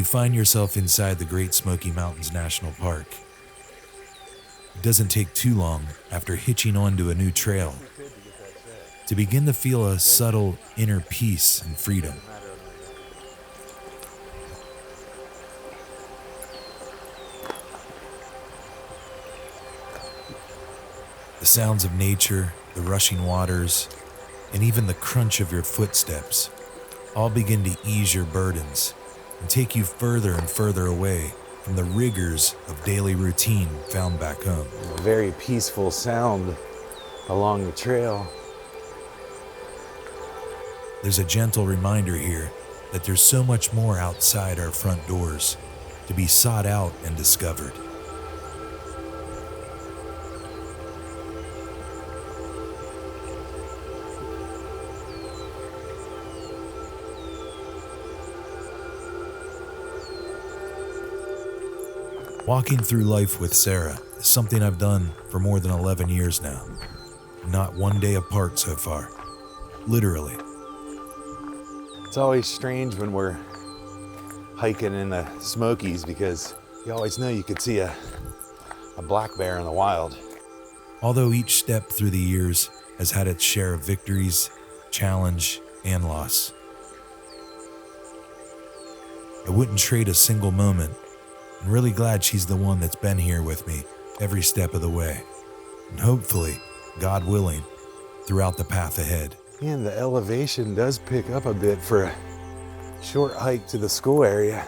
find yourself inside the Great Smoky Mountains National Park. It doesn't take too long after hitching onto a new trail to begin to feel a subtle inner peace and freedom. The sounds of nature, the rushing waters, and even the crunch of your footsteps all begin to ease your burdens and take you further and further away from the rigors of daily routine found back home. A very peaceful sound along the trail. There's a gentle reminder here that there's so much more outside our front doors to be sought out and discovered. Walking through life with Sarah is something I've done for more than 11 years now. Not one day apart so far. Literally. It's always strange when we're hiking in the Smokies because you always know you could see a black bear in the wild. Although each step through the years has had its share of victories, challenge, and loss. I wouldn't trade a single moment. I'm really glad she's the one that's been here with me every step of the way. And hopefully, God willing, throughout the path ahead. And the elevation does pick up a bit for a short hike to the school area.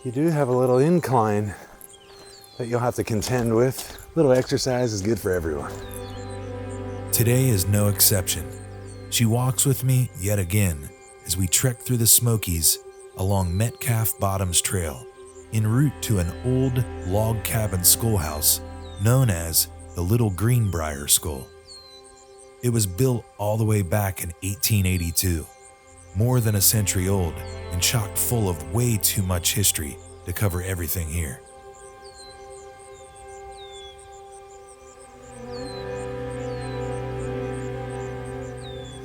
You do have a little incline that you'll have to contend with. A little exercise is good for everyone. Today is no exception. She walks with me yet again as we trek through the Smokies along Metcalf Bottoms Trail, en route to an old log cabin schoolhouse known as the Little Greenbrier School. It was built all the way back in 1882, more than a century old and chock full of way too much history to cover everything here.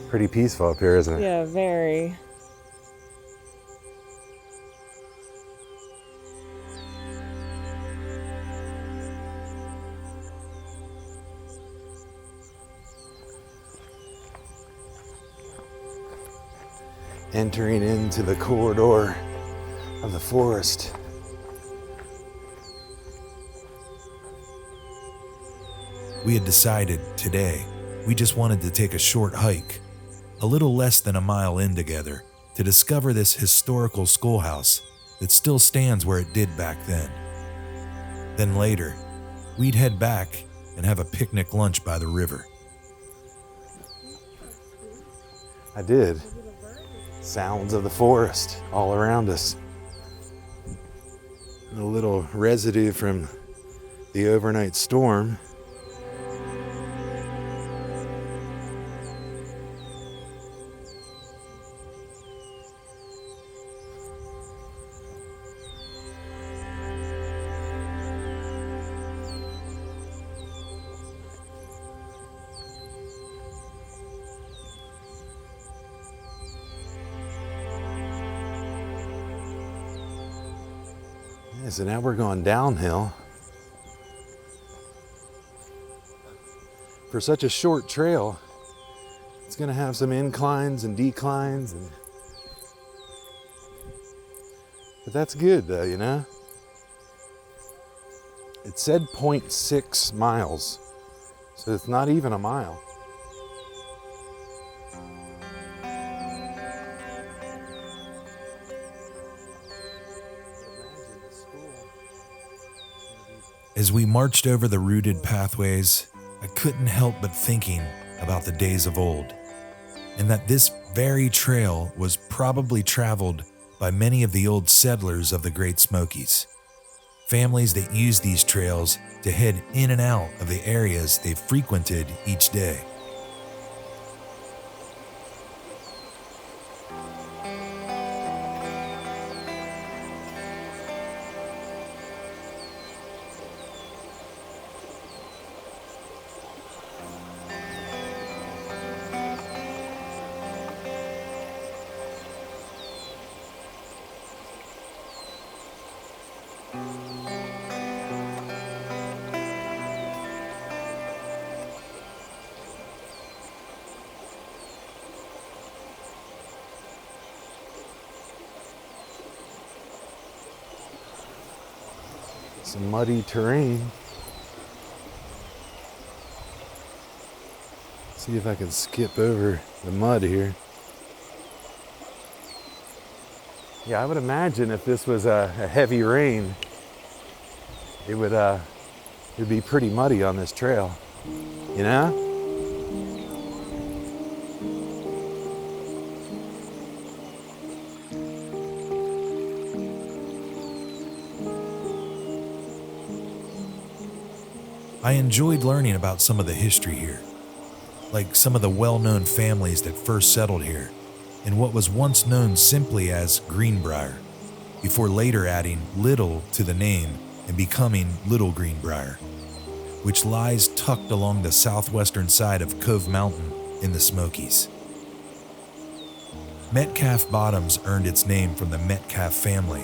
Pretty peaceful up here, isn't it? Yeah, very. Entering into the corridor of the forest. We had decided today we just wanted to take a short hike, a little less than a mile in together, to discover this historical schoolhouse that still stands where it did back then. Then later, we'd head back and have a picnic lunch by the river. I did. Sounds of the forest all around us. And a little residue from the overnight storm. So now we're going downhill. For such a short trail, it's going to have some inclines and declines, but that's good though, you know? It said 0.6 miles, so it's not even a mile. As we marched over the rooted pathways, I couldn't help but thinking about the days of old, and that this very trail was probably traveled by many of the old settlers of the Great Smokies, families that used these trails to head in and out of the areas they frequented each day. Some muddy terrain. See if I can skip over the mud here. Yeah, I would imagine if this was a heavy rain, it'd be pretty muddy on this trail, you know? I enjoyed learning about some of the history here, like some of the well-known families that first settled here in what was once known simply as Greenbrier, before later adding Little to the name and becoming Little Greenbrier, which lies tucked along the southwestern side of Cove Mountain in the Smokies. Metcalf Bottoms earned its name from the Metcalf family,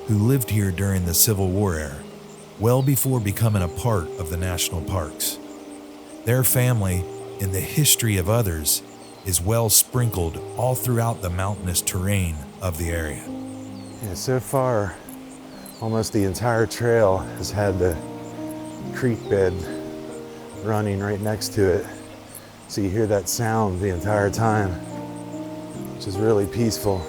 who lived here during the Civil War era, well before becoming a part of the national parks. Their family, and the history of others, is well sprinkled all throughout the mountainous terrain of the area. Yeah, so far, almost the entire trail has had the creek bed running right next to it. So you hear that sound the entire time, which is really peaceful.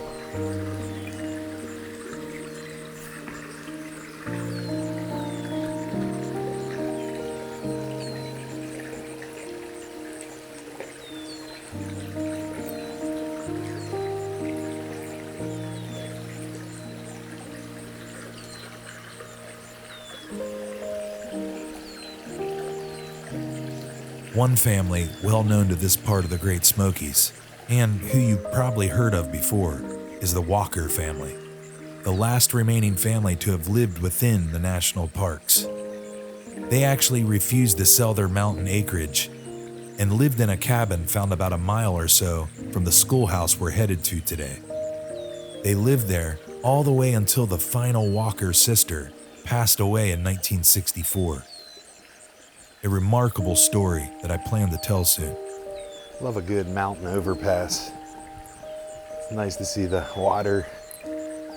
One family well known to this part of the Great Smokies, and who you've probably heard of before, is the Walker family, the last remaining family to have lived within the national parks. They actually refused to sell their mountain acreage and lived in a cabin found about a mile or so from the schoolhouse we're headed to today. They lived there all the way until the final Walker sister passed away in 1964. A remarkable story that I plan to tell soon. Love a good mountain overpass. It's nice to see the water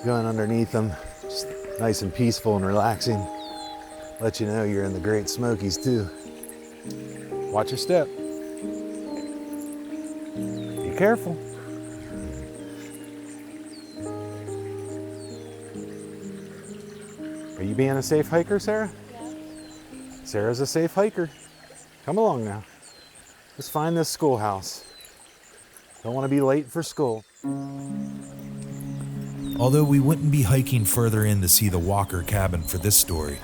going underneath them. Just nice and peaceful and relaxing. Let you know you're in the Great Smokies too. Watch your step. Be careful. Are you being a safe hiker, Sarah? Sarah's a safe hiker. Come along now. Let's find this schoolhouse. Don't want to be late for school. Although we wouldn't be hiking further in to see the Walker cabin for this story,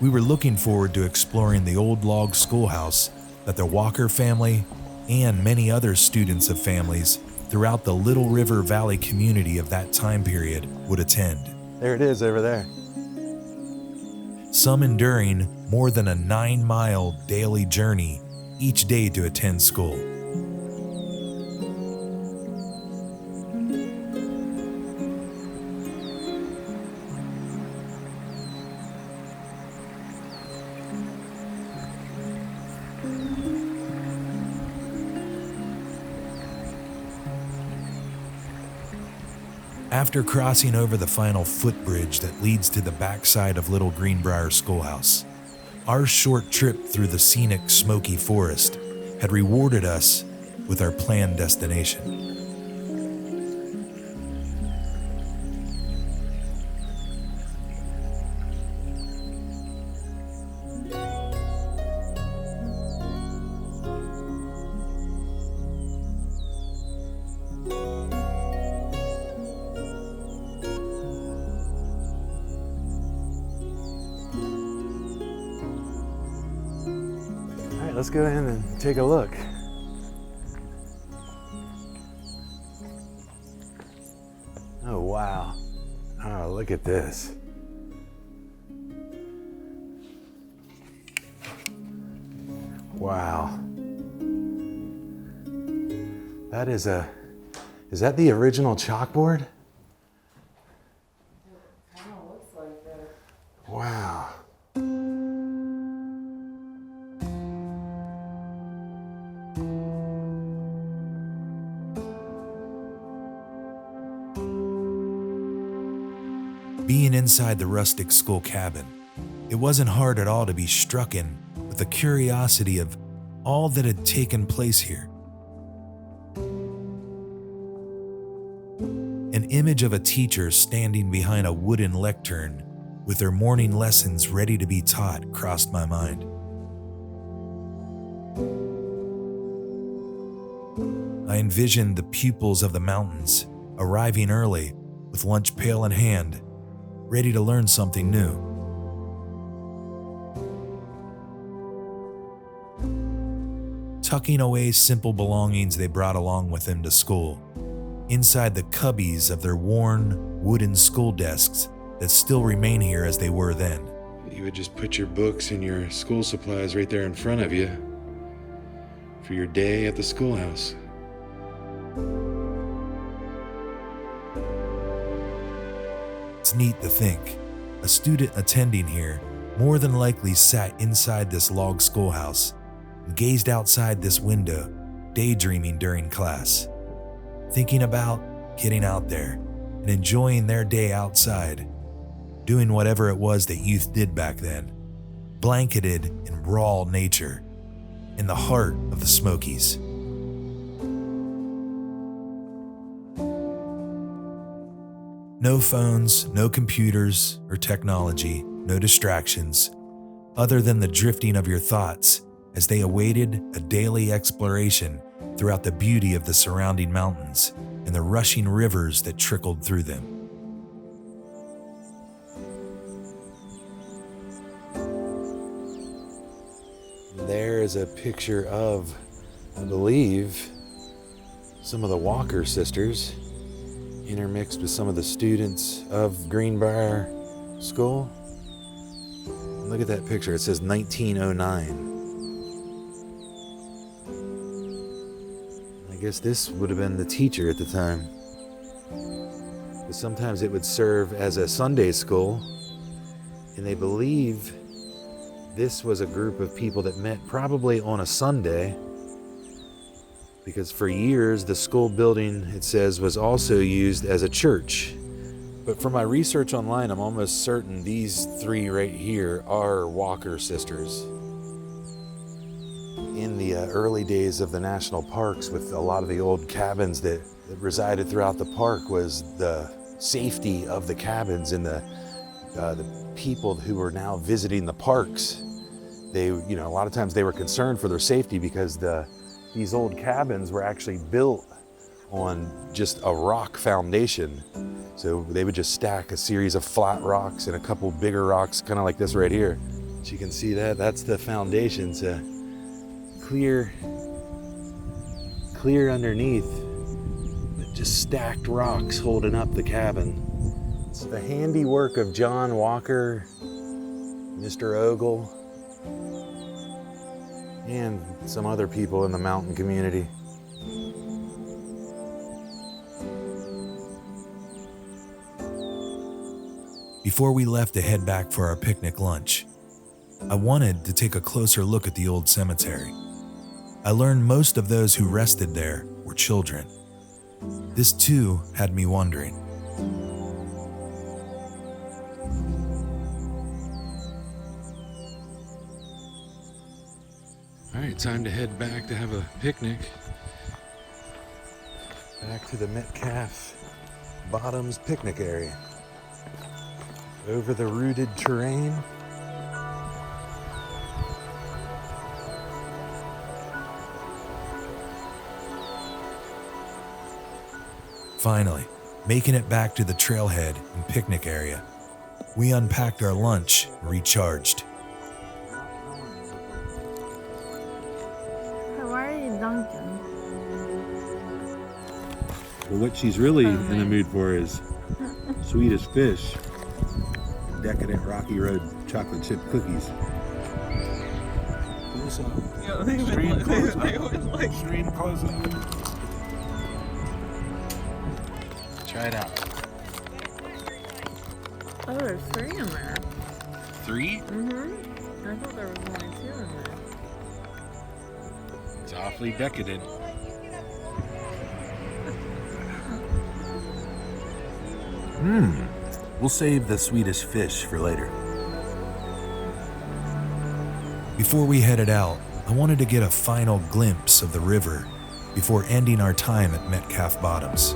we were looking forward to exploring the old log schoolhouse that the Walker family and many other students of families throughout the Little River Valley community of that time period would attend. There it is over there. Some enduring more than a 9-mile daily journey each day to attend school. After crossing over the final footbridge that leads to the backside of Little Greenbrier Schoolhouse, our short trip through the scenic Smoky forest had rewarded us with our planned destination. Let's go in and take a look. Oh, wow. Oh, look at this. Wow. That is that the original chalkboard? It kind of looks like it. Wow. Being inside the rustic school cabin, it wasn't hard at all to be strucken with the curiosity of all that had taken place here. An image of a teacher standing behind a wooden lectern with their morning lessons ready to be taught crossed my mind. I envisioned the pupils of the mountains arriving early with lunch pail in hand, ready to learn something new. Tucking away simple belongings they brought along with them to school, inside the cubbies of their worn wooden school desks that still remain here as they were then. You would just put your books and your school supplies right there in front of you for your day at the schoolhouse. It's neat to think a student attending here more than likely sat inside this log schoolhouse and gazed outside this window, daydreaming during class, thinking about getting out there and enjoying their day outside, doing whatever it was that youth did back then, blanketed in raw nature, in the heart of the Smokies. No phones, no computers or technology, no distractions, other than the drifting of your thoughts as they awaited a daily exploration throughout the beauty of the surrounding mountains and the rushing rivers that trickled through them. There is a picture of, I believe, some of the Walker sisters intermixed with some of the students of Greenbrier School. Look at that picture. It says 1909. I guess this would have been the teacher at the time. But sometimes it would serve as a Sunday school, and they believe this was a group of people that met probably on a Sunday, because for years the school building, it says, was also used as a church. But from my research online, I'm almost certain these three right here are Walker sisters. In the early days of the national parks, with a lot of the old cabins that resided throughout the park, was the safety of the cabins and the people who were now visiting the parks. They, a lot of times they were concerned for their safety because these old cabins were actually built on just a rock foundation. So they would just stack a series of flat rocks and a couple bigger rocks, kind of like this right here. So you can see that's the foundation. So clear underneath, but just stacked rocks holding up the cabin. It's the handiwork of John Walker, Mr. Ogle, and some other people in the mountain community. Before we left to head back for our picnic lunch, I wanted to take a closer look at the old cemetery. I learned most of those who rested there were children. This too had me wondering. All right, time to head back to have a picnic. Back to the Metcalf Bottoms picnic area. Over the rooted terrain. Finally, making it back to the trailhead and picnic area, we unpacked our lunch and recharged. How are you, Duncan? Well, what she's really in the mood for is sweet as fish, decadent Rocky Road chocolate chip cookies. Stream close-up. Stream close-up. Try it out. Oh, there's three in there. 3? Mm-hmm. I thought there was only 2 in there. It's awfully decadent. We'll save the Swedish fish for later. Before we headed out, I wanted to get a final glimpse of the river before ending our time at Metcalf Bottoms.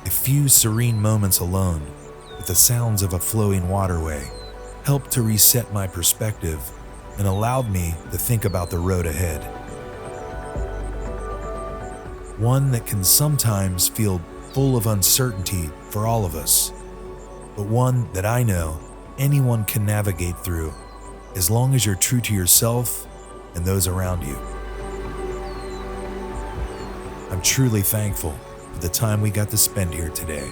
A few serene moments alone with the sounds of a flowing waterway helped to reset my perspective and allowed me to think about the road ahead. One that can sometimes feel full of uncertainty for all of us, but one that I know anyone can navigate through as long as you're true to yourself and those around you. I'm truly thankful for the time we got to spend here today,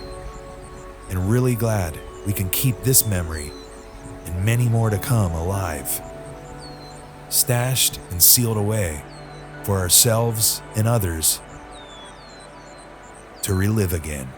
and really glad we can keep this memory and many more to come alive, stashed and sealed away for ourselves and others to relive again.